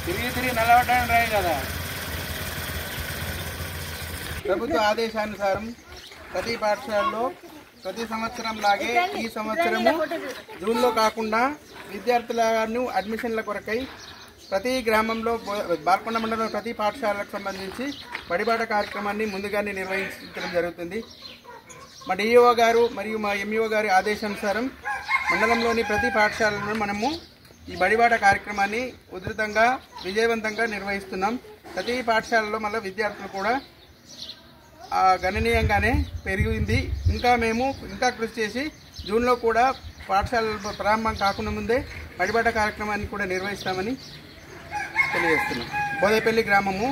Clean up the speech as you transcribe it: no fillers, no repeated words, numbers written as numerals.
తిరిగి నలవటానికి రాయి కదా. ప్రభుత్వ ఆదేశానుసారం ప్రతి పాఠశాలలో ప్రతి సంవత్సరం లాగే ఈ సంవత్సరము జూన్లో కాకుండా విద్యార్థులను అడ్మిషన్ల కొరకై ప్రతి గ్రామంలో బాల్కొండ మండలంలో ప్రతి పాఠశాలకు సంబంధించి బడిబాట కార్యక్రమాన్ని ముందుగానే నిర్వహించడం జరుగుతుంది. మా డిఈఓ గారు మరియు మా ఎంఈఓ గారి ఆదేశానుసారం మండలంలోని ప్రతి పాఠశాలలో మనము ఈ బడిబాట కార్యక్రమాన్ని ఉధృతంగా విజయవంతంగా నిర్వహిస్తున్నాం. ప్రతి పాఠశాలలో మళ్ళీ విద్యార్థులు కూడా గణనీయంగానే పెరిగింది. మేము ఇంకా కృషి చేసి జూన్లో కూడా పాఠశాలలు ప్రారంభం కాకుండా ముందే బడిబాట కార్యక్రమాన్ని కూడా నిర్వహిస్తామని తెలియజేస్తున్నాం. బోదేపల్లి గ్రామము